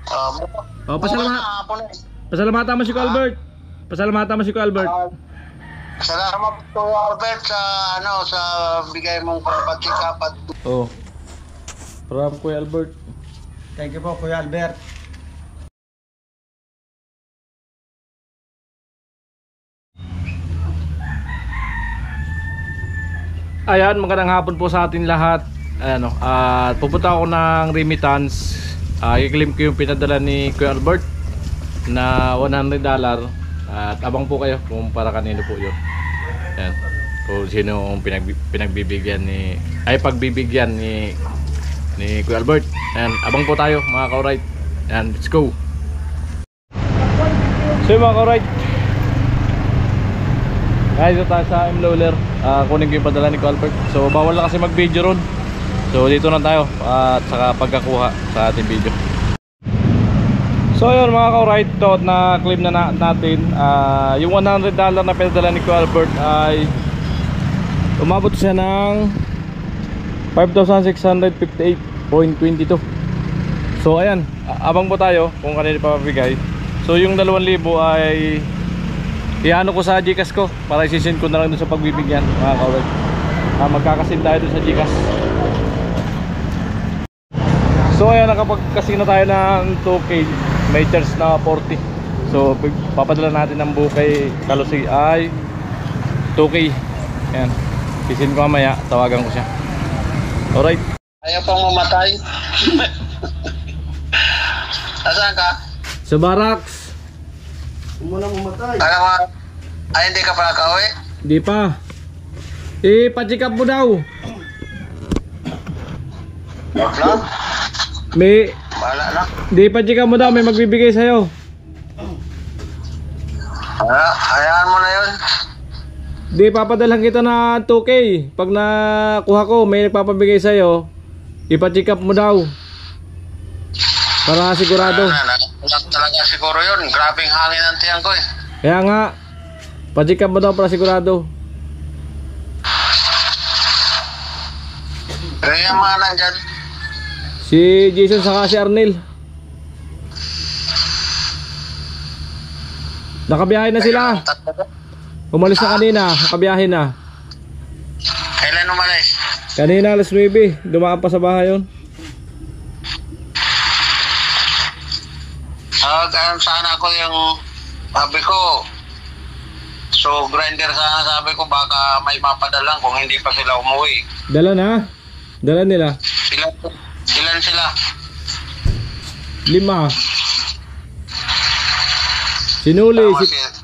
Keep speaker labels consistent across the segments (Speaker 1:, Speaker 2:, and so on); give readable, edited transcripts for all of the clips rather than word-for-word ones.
Speaker 1: Oh, pasalamatan mo si Kuya Albert. Pasalamatan mo si Kuya Albert.
Speaker 2: Salamat po Albert sa sa bigay mong pagpatikapat.
Speaker 1: Oh. Para Kuya Albert.
Speaker 3: Thank you po Kuya Albert.
Speaker 1: Ayan, magandang hapon po sa atin lahat. Ano, pupunta ako ng remittance. I-claim ko yung pinadala ni Kuya Albert na $100. At abang po kayo kung para kanino po yun. Ayan. Kung sino ang pinagbibigyan pagbibigyan ni Kuya Albert. Ayan, abang po tayo mga ka-alright. Ayan, let's go. So mga ka-alright, guys, ito tayo sa M-Lawler. Kunin ko yung padala ni Kuya Albert. So bawal na kasi mag-video ron. So dito na tayo at saka pagkakuha sa ating video. So yun mga ka-alright, ito na claim na natin. Yung $100 na pinadala ni Kuya Albert ay umabot siya ng 5,658.22. So ayan, abang po tayo kung kanino pa mabigay. So yung 2,000 ay iano ko sa Gcash ko para isisend ko na lang dun sa pagbibigyan mga ka-alright. Magkakasin tayo dun sa Gcash. So ayan, nakapagkasino tayo ng 2K, may charge na 40. So papadala natin ng buo kay Kalusi ay 2K. Ayan, isin ko mamaya, tawagan ko siya. Alright.
Speaker 2: Ayaw pang mamatay. Nasaan ka?
Speaker 1: Sa barracks.
Speaker 3: Muna mamatay.
Speaker 2: Alam mo, hindi ka pa nakauwi?
Speaker 1: Di pa. Pa-check up mo daw.
Speaker 2: Wag lang.
Speaker 1: May
Speaker 2: Bahala na.
Speaker 1: di pa-check up mo daw, may magbibigay sa'yo.
Speaker 2: Hayaan mo na yun.
Speaker 1: Di, papadalhan kita na 2K. Pag nakuha ko, may nagpapabigay sa'yo, ipa-check up mo daw para sigurado.
Speaker 2: Wala talaga siguro yun. Grabing hangin ang tiyan ko eh.
Speaker 1: Kaya nga, pa-check up mo daw para sigurado.
Speaker 2: Kaya yung mga nandyan.
Speaker 1: Si Jason saka si Arnel. Nakabiyahe na sila. Umalis na kanina, nakabiyahe na.
Speaker 2: Kailan umalis?
Speaker 1: Kanina alas 9, dumaan pa sa bahay yun.
Speaker 2: Sana ako yung sabi ko. So grinder sana sabi ko baka may mapadalang kung hindi pa sila umuwi.
Speaker 1: Dala na? Dala nila?
Speaker 2: Ilan sila?
Speaker 1: 5. Si Nuli,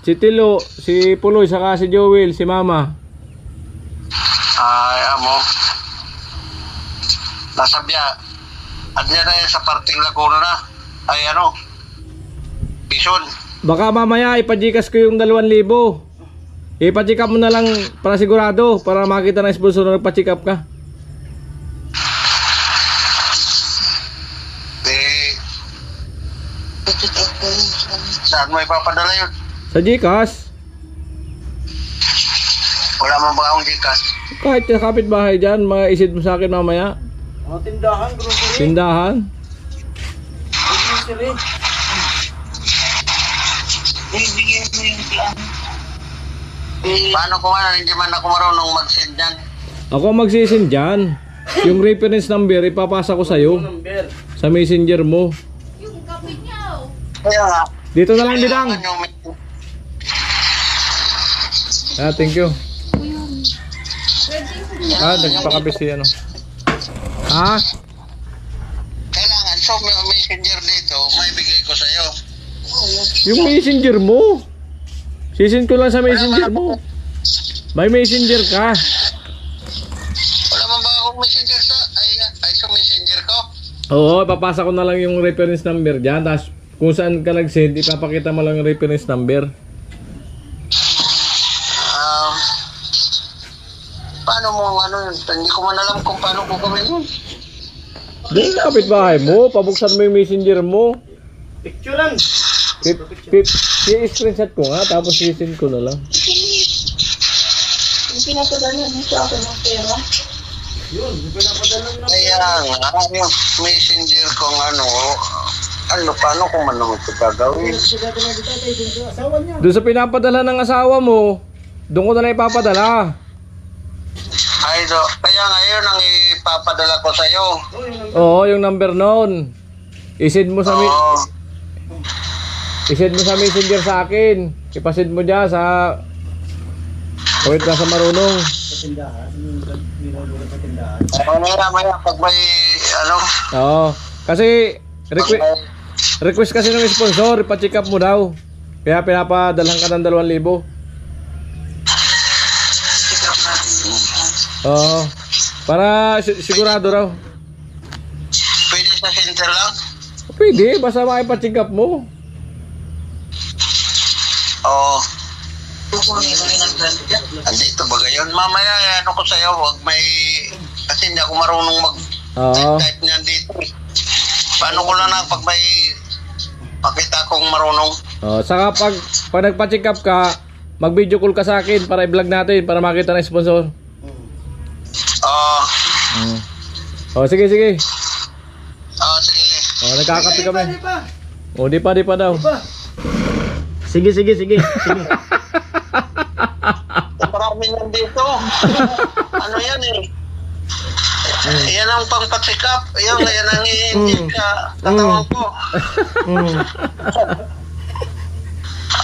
Speaker 1: si Tilo, si Puloy, saka si Joel, si Mama.
Speaker 2: Ay, amo. Nasabya. Adya na yan sa parting Laguna na. Ay, Bison.
Speaker 1: Baka mamaya ipa-Gcash ko yung 2,000. Ipa-check up mo na lang para sigurado, para makita ng sponsor na nagpa-check up ka.
Speaker 2: Saan mo ipapadala yun?
Speaker 1: Sa Gcash.
Speaker 2: Wala mo ba akong Gcash?
Speaker 1: Kahit sa kapitbahay dyan, maisid mo sa akin mamaya.
Speaker 3: Mga tindahan, grocery.
Speaker 1: Tindahan.
Speaker 3: Grocery.
Speaker 2: Bibigyan mo yung plan. Paano ko hindi man ako marunong mag-send dyan?
Speaker 1: Ako magsisend dyan. Yung reference number, ipapasa ko sa'yo. Sa messenger mo.
Speaker 2: Kaya nga.
Speaker 1: Dito na lang, Didang. Thank you. Nagpakape si Ha?
Speaker 2: Kailangan, so may messenger dito, may bigay ko sa'yo.
Speaker 1: Yung messenger mo. Sisend ko lang sa messenger mo. May messenger ka.
Speaker 2: Wala man ba akong messenger sa messenger ko?
Speaker 1: Oo, papasa ko na lang yung reference number dyan. Tapos kung saan ka nag-send, ipapakita mo lang yung reference number.
Speaker 2: Paano mo hindi ko man alam kung paano ko gawin yun.
Speaker 1: Doon sa kapitbahay mo, pabuksan mo yung messenger mo.
Speaker 3: Picture lang.
Speaker 1: I-screenshot ko nga, tapos i-send ko na lang.
Speaker 4: Yung pinapadala niyo sa akin ng pera.
Speaker 3: Yun, yung pinapadala ng
Speaker 2: Kaya nga, yung messenger kong Ano, paano kung ano ito gagawin?
Speaker 1: Doon sa pinapadala ng asawa mo, doon ko na lang ipapadala.
Speaker 2: Ay, kaya ngayon ang ipapadala ko sa'yo.
Speaker 1: Oo, yung number noon. I-send mo sa i-send mo sa messenger sa akin. Ipasend mo dyan sa wait na sa marunong.
Speaker 2: Maya pag may ano.
Speaker 1: Oo. Kasi request kasi ng sponsor, ipa-check up mo daw. Kaya pinapadalhan ka ng 2,000. Oo. Para sigurado raw.
Speaker 2: Pwede sa center lang?
Speaker 1: Pwede, basta makipa-check up mo.
Speaker 2: Oo. Andito ba gayon? Mamaya, ano ko sa'yo, wag may... Kasi hindi ako marunong
Speaker 1: Oo.
Speaker 2: mag-type niyan dito. Paano ko lang pag may makita kong marunong?
Speaker 1: Saka pag nagpa-check up ka, mag-video call ka sa akin para i-vlog natin para makita ng sponsor. Sige.
Speaker 2: Sige.
Speaker 1: Nagkakape kami. Di pa daw.
Speaker 3: Sige.
Speaker 2: Marami yan dito. Ano yan eh? Yan ang pang-check up. Yan ang i-inject sa katawan ko.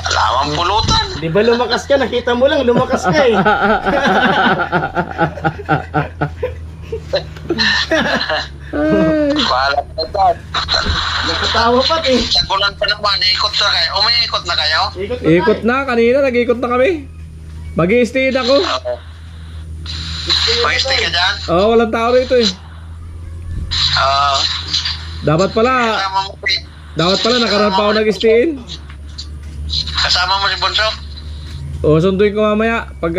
Speaker 2: Alawang pulutan.
Speaker 3: Di ba lumakas ka? Nakita mo lang, lumakas ka eh.
Speaker 2: Bahala ka dyan.
Speaker 3: Nakatawa pa eh.
Speaker 2: Sagulan pa naman, ikot na kayo. Umiikot na kayo?
Speaker 1: Ikot na, kanina nag-ikot na kami. Mag-i-stay ako.
Speaker 2: Oo. Pag-stay ka dyan?
Speaker 1: Walang tao rito eh. Dapat pala nakaraan pa ako nag-stayin.
Speaker 2: Kasama mo si Bunso?
Speaker 1: Sunduin ko mamaya pag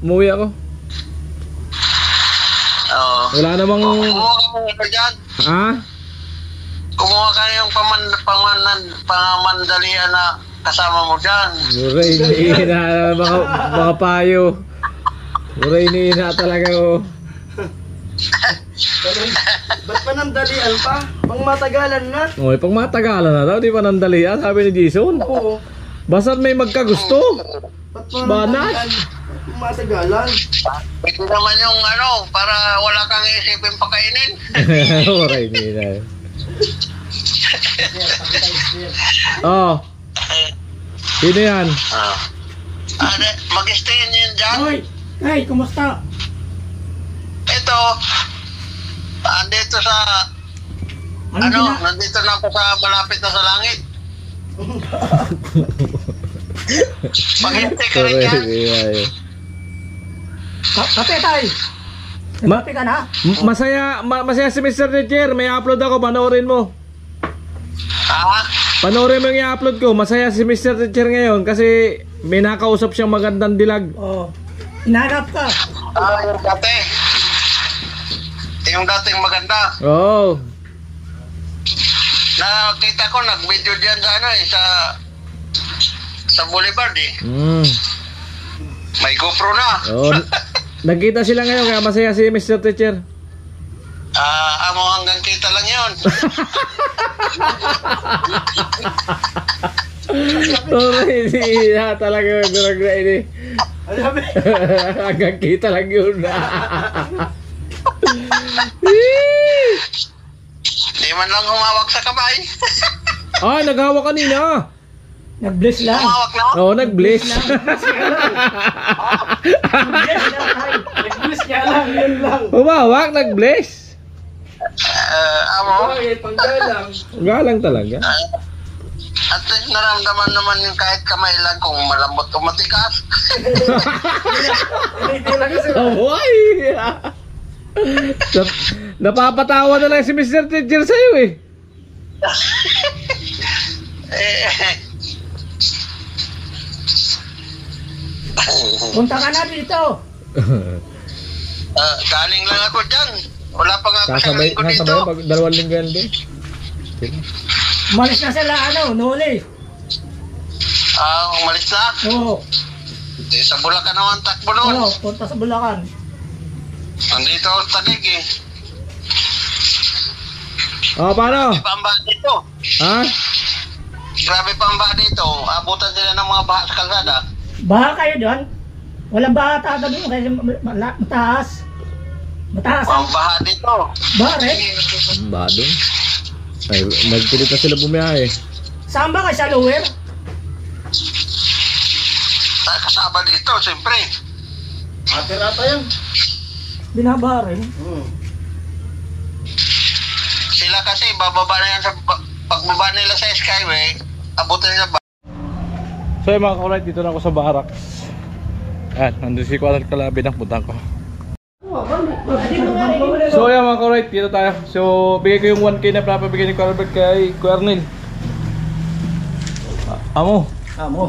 Speaker 1: umuwi ako.
Speaker 2: Oo.
Speaker 1: Wala namang...
Speaker 2: Kumuha ka mo dyan. Kumuha ka yung pamandalian na kasama mo dyan.
Speaker 1: Muray iniina, mga payo. Muray iniina talaga oh.
Speaker 3: Ba't pa nandalian pa? Pang matagalan na.
Speaker 1: Pang matagalan na daw, di pa nandalian, sabi ni Jason.
Speaker 3: Oo.
Speaker 1: Basta't may magkagusto.
Speaker 3: Ba't pa
Speaker 1: Banat.
Speaker 3: Pang matagalan.
Speaker 2: Pwede naman yung ano, para wala kang isipin pakainin.
Speaker 1: Muray iniina. Sino yan?
Speaker 2: Mag-stayin yun dyan.
Speaker 3: Hey, kumusta?
Speaker 2: Ito, andito sa, nandito na ako sa malapit na sa langit. Maghintay ka rin yan.
Speaker 3: Kape tayo. Kape ka na?
Speaker 1: Masaya si Mr. Teacher. May upload ako, panoorin mo. Panoorin mo yung i-upload ko. Masaya si Mr. Teacher ngayon kasi may nakausap siyang magandang dilag.
Speaker 3: Hinarap ka.
Speaker 2: Yung dati. Yung dating maganda.
Speaker 1: Oo.
Speaker 2: Nakita ko, nag-video dyan sa sa Boulevard eh. May GoPro na.
Speaker 1: Nagkita sila ngayon kaya masaya si Mr. Teacher.
Speaker 2: Amo hanggang kita lang yun.
Speaker 1: Hindi talaga durag na ini. Hanggang kita lang yun.
Speaker 2: Di man lang humawak sa kamay.
Speaker 1: Naghawak kanina.
Speaker 3: Nag-bless lang.
Speaker 2: Humawak na?
Speaker 1: Nag-bless.
Speaker 3: Nag-bless niya lang, yun lang.
Speaker 1: Humawak, nag-bless.
Speaker 2: Amo?
Speaker 3: Panggalang.
Speaker 1: Galang talaga.
Speaker 2: At least naramdaman naman yung kahit kamay lang kung malambot o matigas.
Speaker 3: Hindi lang kasi.
Speaker 1: Napapatawa na lang si Mr. Teacher sa'yo eh.
Speaker 3: Punta ka na dito.
Speaker 2: Galing lang ako dyan. Wala pa nga ako sa linggo dito.
Speaker 1: Pag 2 linggo yan din.
Speaker 3: Umalis na sila, nuli.
Speaker 2: Umalis na?
Speaker 3: Oo.
Speaker 2: Sa Bulacan naman takbo nun.
Speaker 3: Punta sa Bulacan.
Speaker 2: Nandito ako sa Taguig eh.
Speaker 1: Paano?
Speaker 2: Di ba ang bahay dito?
Speaker 1: Ha?
Speaker 2: Grabe pa ang baha dito. Abutan sila ng mga baha sa kalsada.
Speaker 5: Baha kayo doon? Walang baha talaga doon kasi mataas. Mataas ang
Speaker 2: Ang baha dito.
Speaker 5: baha rin.
Speaker 1: Ba doon? Ay, nagpilit na sila bumiyahe.
Speaker 5: Saan ba kayo sa lower?
Speaker 2: Kasama dito, siyempre.
Speaker 3: Ate-rata yan.
Speaker 5: Binabaha rin.
Speaker 2: Sila kasi bababa na yan sa pagbaba nila sa Skyway, abutan nila ba?
Speaker 1: So yung mga ka-alright, dito na ako sa Barracks. Ayan, nandun si Kuya Kalabi ng putang ko. So yan mga ka-alright, dito tayo. So bigay ko yung 1K na pinapabigay ni Kuya Albert kay Kuya Arnel. Amo.
Speaker 3: Amo.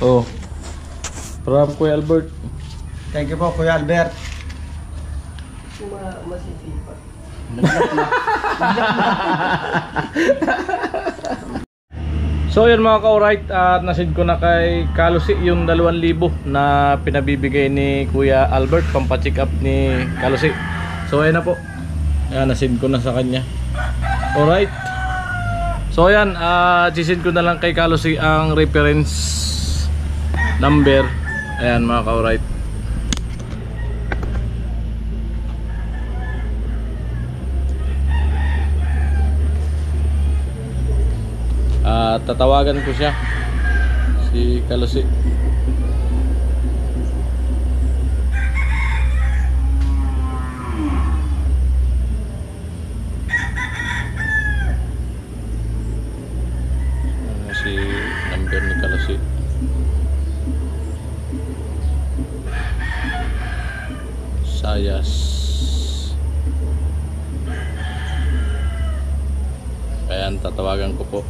Speaker 1: Oh. From Kuya Albert.
Speaker 3: Thank you po, Kuya Albert.
Speaker 5: Masisipat.
Speaker 1: So yun mga ka-alright, at nasid ko na kay Kalusi yung 2,000 na pinabibigay ni Kuya Albert pampacheck up ni Kalusi. So ayan na po. Ayan, nasid ko na sa kanya. Alright. So ayan, sisid ko na lang kay Kalusi ang reference number. Ayan mga ka-alright. Tatawagan ko siya, si Kalusi. Si number ni Kalusi. Sayas. Ayan, tatawagan ko po.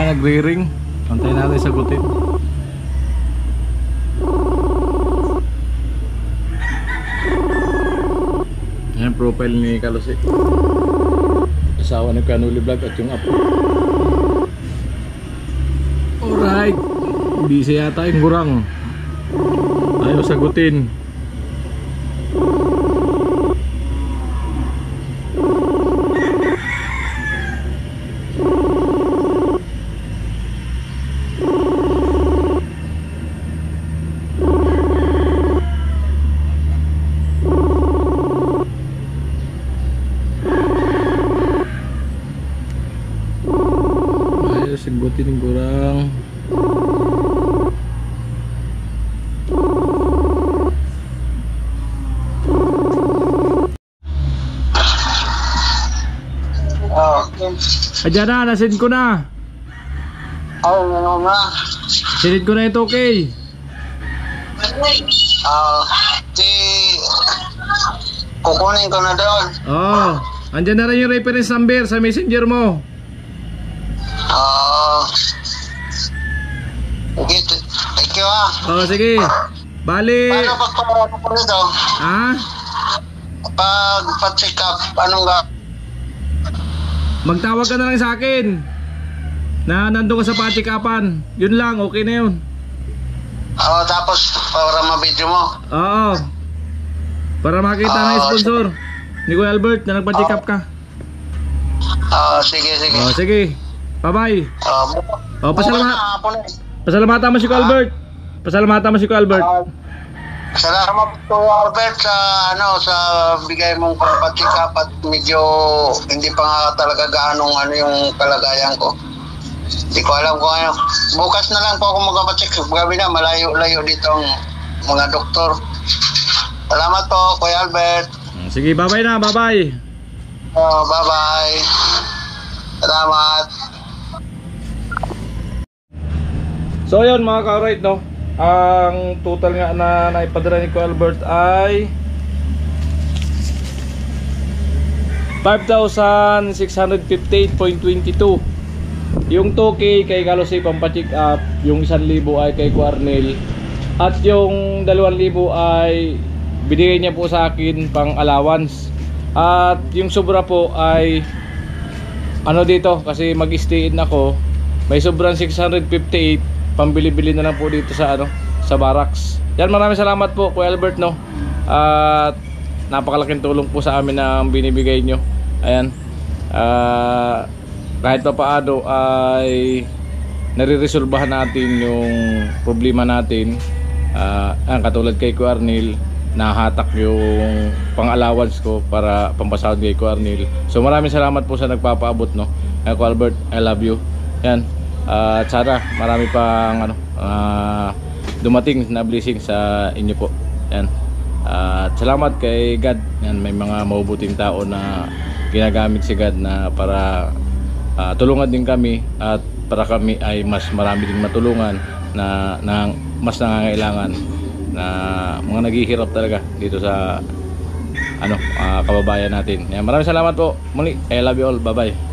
Speaker 1: Nagre-ring. Antayin natin sagutin. Ayan profile ni Kalusi. Asawa ni Kanuli Vlog at yung apo. Alright. Busy yata yung gurang. Ayaw sagutin. Sagutin yung kurang. Adyan na, nasend ko na.
Speaker 2: Ano nga?
Speaker 1: Sinid ko na ito, okay?
Speaker 2: Kukunin ko na doon.
Speaker 1: Oo. Andyan na rin yung reference number sa messenger mo.
Speaker 2: Okay, thank you ah.
Speaker 1: Oo, sige. Bali.
Speaker 2: Paano pagpapaano ko nito?
Speaker 1: Ha?
Speaker 2: Pag-check up, anong ga?
Speaker 1: Magtawag ka na lang sa akin na nandun ka sa patikapan. Yun lang, okay na yun.
Speaker 2: Tapos para ma-video mo.
Speaker 1: Oo. Para makita na yung sponsor ni Kuya Albert na nagpa-check up ka.
Speaker 2: Sige.
Speaker 1: Oo, sige. Bye-bye. Pasalamatan mo si Kuya Albert. Pasalamatan mo si Kuya Albert.
Speaker 2: Salamat po Albert sa bigay mong pagpatikap at medyo hindi pa nga talaga gaanong yung kalagayan ko. Hindi ko alam kung ano. Bukas na lang po ako magpapacheck. Gabi na, malayo-layo dito ang mga doktor. Salamat po Kuya Albert.
Speaker 1: Sige, bye-bye na, bye-bye.
Speaker 2: Bye-bye. Salamat.
Speaker 1: So yun mga ka-alright, no? Ang total nga na naipadala ni Kuya Albert ay 5,658.22. Yung 2K kay Kalosi pampacheck up, yung 1,000 ay kay Kuarnel, at yung 2,000 ay binigay niya po sa akin pang allowance. At yung sobra po ay ano dito, kasi mag-stay in ako, may sobrang 658, pambili-bili na lang po dito sa ano, sa barracks. Yan, maraming salamat po Kuya Albert, no. At napakalaking tulong po sa amin na binibigay nyo. Ayan. Kahit pa paano ay nare-resolbahan natin yung problema natin. Katulad kay Kuya Arnel, nahatak yung pang-allowance ko para pampasahod kay Kuya Arnel. So maraming salamat po sa nagpapaabot, no. Kuya Albert, I love you. Yan. At sana marami pang ano, dumating na blessing sa inyo po. Yan. At salamat kay God. Yan, may mga mabubuting tao na ginagamit si God na para tulungan din kami, at para kami ay mas marami din matulungan na mas nangangailangan, na mga naghihirap talaga dito sa ano, kababayan natin. Yan, maraming salamat po muli. I love you all. Bye bye.